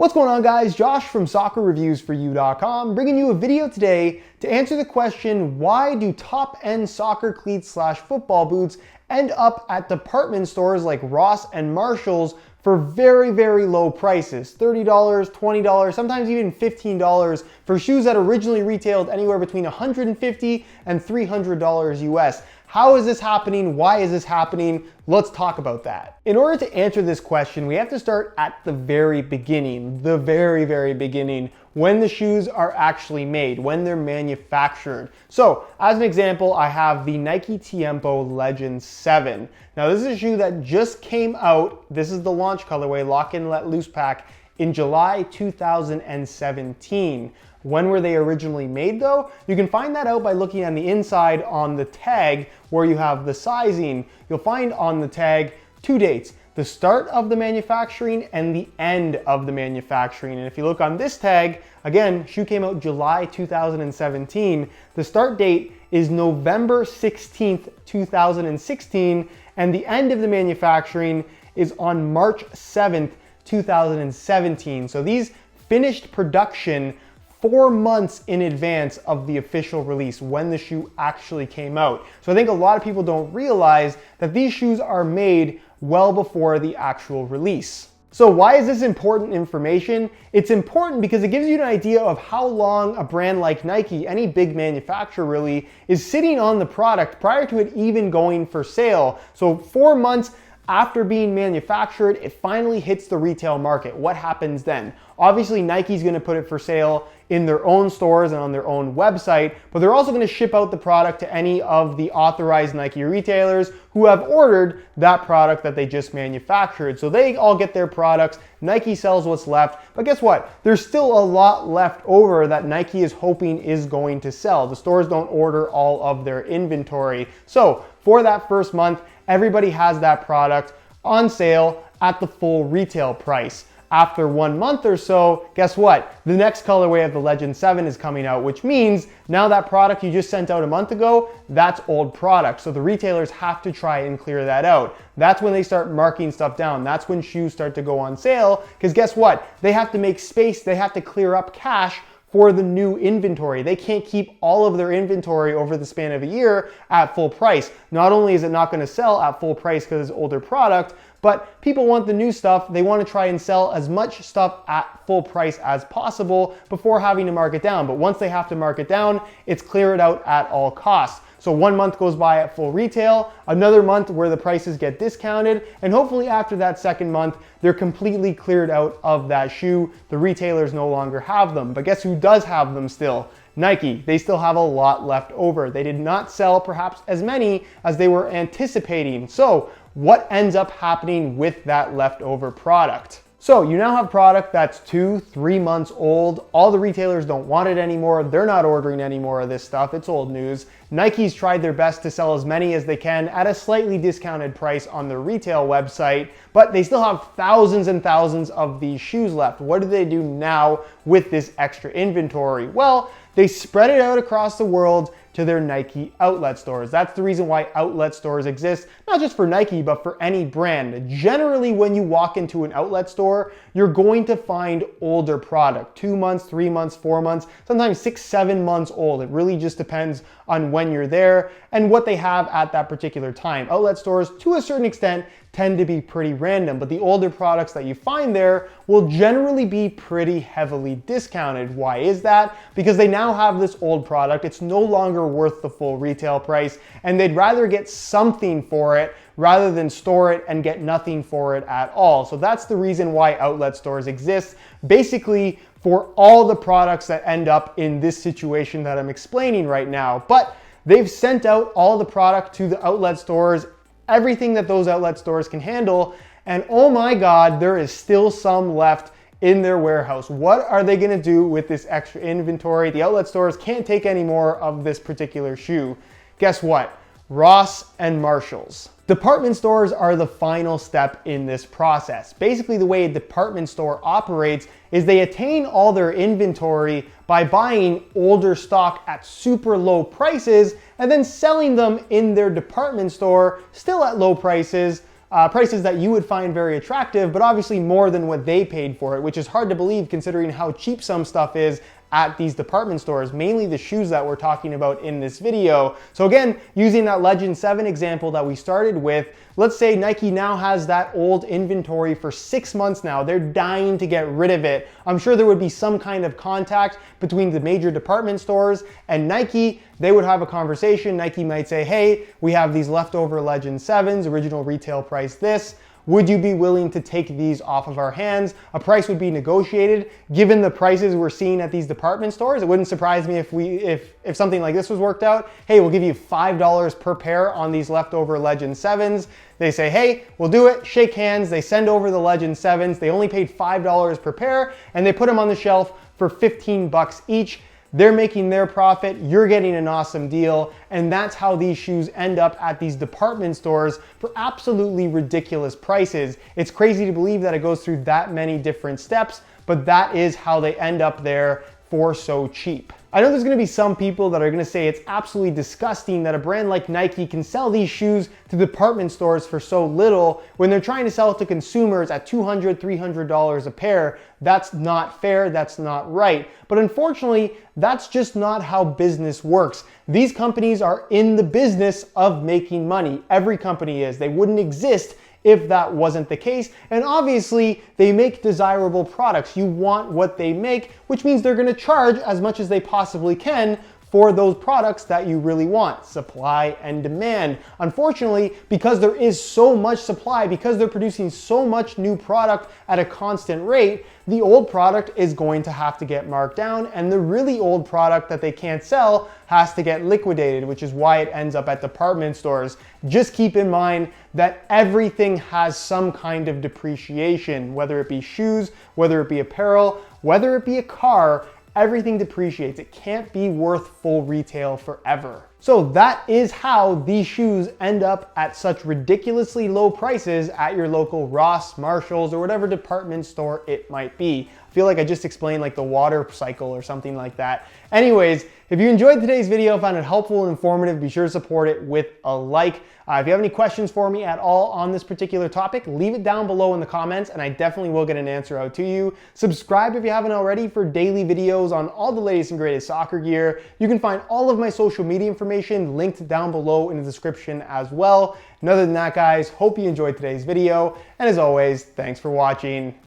What's going on, guys? Josh from soccerreviewsforyou.com bringing you a video today to answer the question, why do top-end soccer cleats / football boots end up at department stores like Ross and Marshall's for very, very low prices? $30, $20, sometimes even $15 for shoes that originally retailed anywhere between $150 and $300 US. How is this happening? Why is this happening? Let's talk about that. In order to answer this question, we have to start at the very beginning, the very, very beginning, when the shoes are actually made, when they're manufactured. So, as an example, I have the Nike Tiempo Legend 7. Now, this is a shoe that just came out. This is the launch colorway, Lock In Let Loose pack, in July 2017. When were they originally made though? You can find that out by looking on the inside on the tag where you have the sizing. You'll find on the tag two dates, the start of the manufacturing and the end of the manufacturing. And if you look on this tag, again, shoe came out July 2017. The start date is November 16th, 2016, and the end of the manufacturing is on March 7th, 2017. So these finished production 4 months in advance of the official release, when the shoe actually came out. So I think a lot of people don't realize that these shoes are made well before the actual release. So why is this important information? It's important because it gives you an idea of how long a brand like Nike, any big manufacturer really, is sitting on the product prior to it even going for sale. So 4 months after being manufactured, it finally hits the retail market. What happens then? Obviously, Nike's gonna put it for sale in their own stores and on their own website, but they're also gonna ship out the product to any of the authorized Nike retailers who have ordered that product that they just manufactured. So they all get their products, Nike sells what's left, but guess what? There's still a lot left over that Nike is hoping is going to sell. The stores don't order all of their inventory. So for that first month, everybody has that product on sale at the full retail price. After 1 month or so, guess what? The next colorway of the Legend 7 is coming out, which means now that product you just sent out a month ago, that's old product. So the retailers have to try and clear that out. That's when they start marking stuff down. That's when shoes start to go on sale, because guess what? They have to make space, they have to clear up cash for the new inventory. They can't keep all of their inventory over the span of a year at full price. Not only is it not gonna sell at full price because it's older product, but people want the new stuff. They want to try and sell as much stuff at full price as possible before having to mark it down. But once they have to mark it down, it's clear it out at all costs. So 1 month goes by at full retail, another month where the prices get discounted, and hopefully after that second month, they're completely cleared out of that shoe. The retailers no longer have them. But guess who does have them still? Nike. They still have a lot left over. They did not sell perhaps as many as they were anticipating. So what ends up happening with that leftover product? So you now have product that's 2-3 months old. All the retailers don't want it anymore. They're not ordering any more of this stuff. It's old news. Nike's tried their best to sell as many as they can at a slightly discounted price on their retail website, but they still have thousands and thousands of these shoes left. What do they do now with this extra inventory? Well, they spread it out across the world to their Nike outlet stores. That's the reason why outlet stores exist, not just for Nike, but for any brand. Generally, when you walk into an outlet store, you're going to find older product, 2 months, 3 months, 4 months, sometimes 6-7 months old. It really just depends on when you're there and what they have at that particular time. Outlet stores, to a certain extent, tend to be pretty random, but the older products that you find there will generally be pretty heavily discounted. Why is that? Because they now have this old product. It's no longer worth the full retail price, and they'd rather get something for it rather than store it and get nothing for it at all. So that's the reason why outlet stores exist, basically for all the products that end up in this situation that I'm explaining right now. But they've sent out all the product to the outlet stores, everything that those outlet stores can handle, and oh my God, there is still some left in their warehouse. What are they gonna do with this extra inventory? The outlet stores can't take any more of this particular shoe. Guess what? Ross and Marshall's. Department stores are the final step in this process. Basically, the way a department store operates is they attain all their inventory by buying older stock at super low prices and then selling them in their department store, still at low prices, prices that you would find very attractive, but obviously more than what they paid for it, which is hard to believe considering how cheap some stuff is at these department stores, mainly the shoes that we're talking about in this video. So again, using that Legend 7 example that we started with, let's say Nike now has that old inventory for 6 months now. They're dying to get rid of it. I'm sure there would be some kind of contact between the major department stores and Nike. They would have a conversation. Nike might say, hey, we have these leftover Legend 7s, original retail price this. Would you be willing to take these off of our hands? A price would be negotiated. Given the prices we're seeing at these department stores, it wouldn't surprise me if something like this was worked out. Hey, we'll give you $5 per pair on these leftover Legend 7s. They say, hey, we'll do it, shake hands. They send over the Legend 7s. They only paid $5 per pair, and they put them on the shelf for 15 bucks each. They're making their profit, you're getting an awesome deal, and that's how these shoes end up at these department stores for absolutely ridiculous prices. It's crazy to believe that it goes through that many different steps, but that is how they end up there for so cheap. I know there's gonna be some people that are gonna say it's absolutely disgusting that a brand like Nike can sell these shoes to department stores for so little when they're trying to sell it to consumers at $200, $300 a pair. That's not fair, that's not right. But unfortunately, that's just not how business works. These companies are in the business of making money. Every company is. They wouldn't exist if that wasn't the case. And obviously, they make desirable products. You want what they make, which means they're gonna charge as much as they possibly can for those products that you really want. Supply and demand. Unfortunately, because there is so much supply, because they're producing so much new product at a constant rate, the old product is going to have to get marked down, and the really old product that they can't sell has to get liquidated, which is why it ends up at department stores. Just keep in mind that everything has some kind of depreciation, whether it be shoes, whether it be apparel, whether it be a car. Everything depreciates. It can't be worth full retail forever. So that is how these shoes end up at such ridiculously low prices at your local Ross, Marshalls, or whatever department store it might be. I feel like I just explained like the water cycle or something like that. Anyways, if you enjoyed today's video, found it helpful and informative, be sure to support it with a like. If you have any questions for me at all on this particular topic, leave it down below in the comments and I definitely will get an answer out to you. Subscribe if you haven't already for daily videos on all the latest and greatest soccer gear. You can find all of my social media information linked down below in the description as well. And other than that, guys, hope you enjoyed today's video. And as always, thanks for watching.